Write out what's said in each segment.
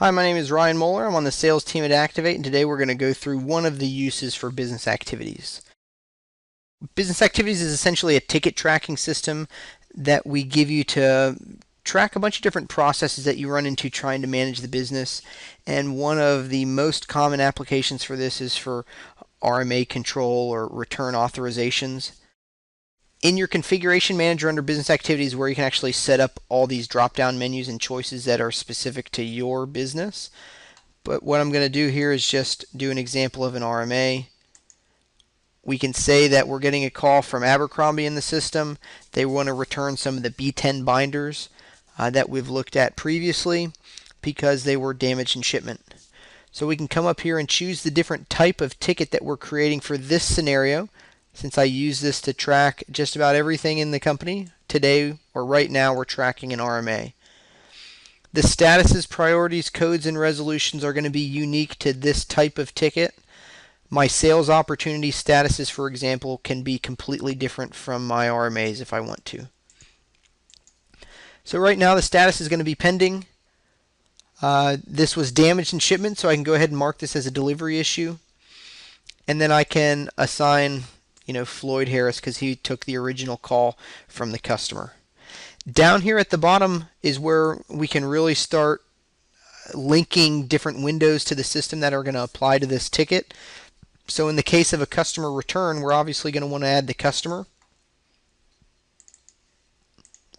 Hi, my name is Ryan Moeller. I'm on the sales team at Activate, and today we're going to go through one of the uses for business activities. Business activities is essentially a ticket tracking system that we give you to track a bunch of different processes that you run into trying to manage the business. And one of the most common applications for this is for RMA Control or return authorizations. In your configuration manager under business activities, where you can actually set up all these drop-down menus and choices that are specific to your business. But what I'm going to do here is just do an example of an RMA. We can say that we're getting a call from Abercrombie in the system. They want to return some of the B10 binders that we've looked at previously because they were damaged in shipment. So we can come up here and choose the different type of ticket that we're creating for this scenario. Since I use this to track just about everything in the company, today or right now we're tracking an RMA. The statuses, priorities, codes, and resolutions are going to be unique to this type of ticket. My sales opportunity statuses, for example, can be completely different from my RMAs if I want to. So right now the status is going to be pending. This was damaged in shipment, so I can go ahead and mark this as a delivery issue. And then I can assign Floyd Harris because he took the original call from the customer. Down here at the bottom is where we can really start linking different windows to the system that are going to apply to this ticket. So in the case of a customer return, we're obviously going to want to add the customer.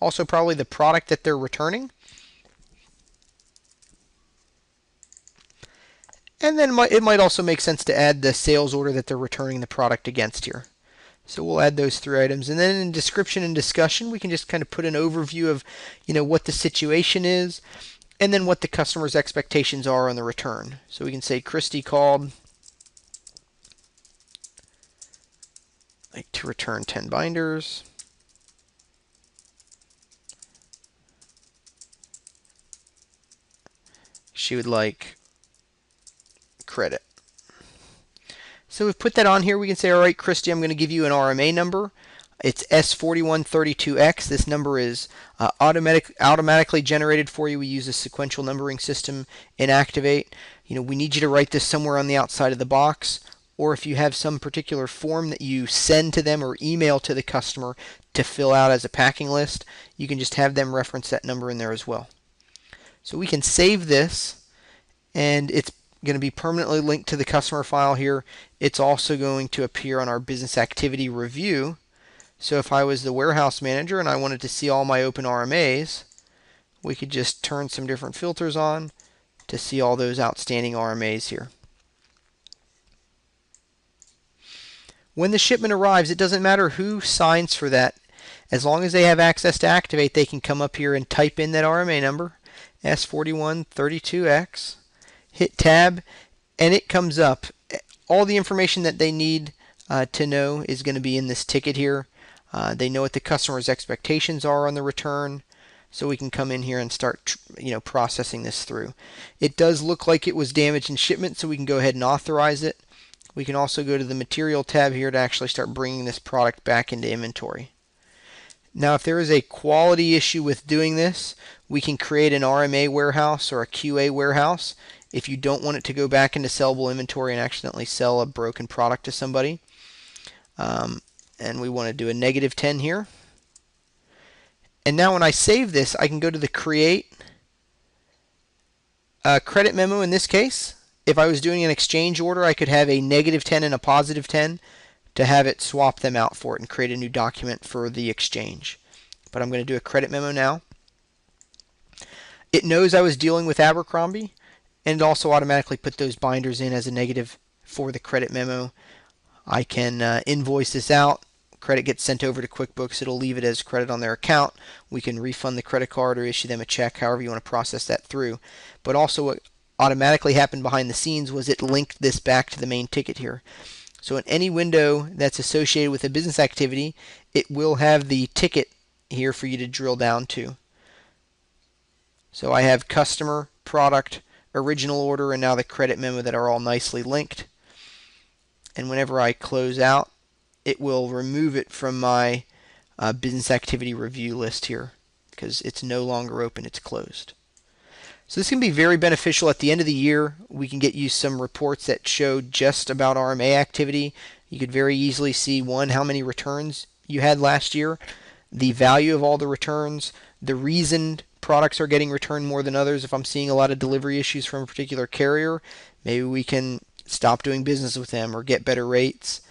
Also probably the product that they're returning. And then it might also make sense to add the sales order that they're returning the product against here. So we'll add those 3 items. And then in description and discussion, we can just kind of put an overview of what the situation is and then what the customer's expectations are on the return. So we can say Christy called to return 10 binders. She would like credit. So we've put that on here. We can say, all right, Christy, I'm going to give you an RMA number. It's S4132X. This number is automatically generated for you. We use a sequential numbering system in Activate. We need you to write this somewhere on the outside of the box, or if you have some particular form that you send to them or email to the customer to fill out as a packing list, you can just have them reference that number in there as well. So we can save this, and it's going to be permanently linked to the customer file here. It's also going to appear on our business activity review. So if I was the warehouse manager and I wanted to see all my open RMAs, we could just turn some different filters on to see all those outstanding RMAs here. When the shipment arrives, it doesn't matter who signs for that. As long as they have access to Activate, they can come up here and type in that RMA number, S4132X. Hit tab, and it comes up. All the information that they need to know is going to be in this ticket here. They know what the customer's expectations are on the return, so we can come in here and start processing this through. It does look like it was damaged in shipment, so we can go ahead and authorize it. We can also go to the material tab here to actually start bringing this product back into inventory. Now, if there is a quality issue with doing this, we can create an RMA warehouse or a QA warehouse if you don't want it to go back into sellable inventory and accidentally sell a broken product to somebody. And we want to do a -10 here. And now when I save this, I can go to the create credit memo in this case. If I was doing an exchange order, I could have a -10 and a +10 to have it swap them out for it and create a new document for the exchange. But I'm going to do a credit memo now. It knows I was dealing with Abercrombie, and it also automatically put those binders in as a negative for the credit memo. I can invoice this out. Credit gets sent over to QuickBooks. It'll leave it as credit on their account. We can refund the credit card or issue them a check, however you want to process that through. But also what automatically happened behind the scenes was it linked this back to the main ticket here. So in any window that's associated with a business activity, it will have the ticket here for you to drill down to. So I have customer, product, original order, and now the credit memo that are all nicely linked. And whenever I close out, it will remove it from my business activity review list here because it's no longer open, it's closed. So this can be very beneficial at the end of the year. We can get you some reports that show just about RMA activity. You could very easily see, one, how many returns you had last year, the value of all the returns, the reason products are getting returned more than others. If I'm seeing a lot of delivery issues from a particular carrier, maybe we can stop doing business with them or get better rates.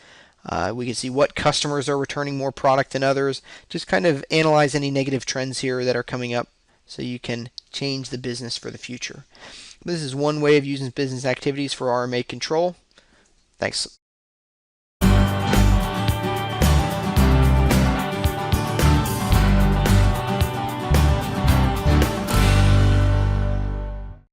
We can see what customers are returning more product than others. Just kind of analyze any negative trends here that are coming up so you can change the business for the future. This is one way of using business activities for RMA control. Thanks.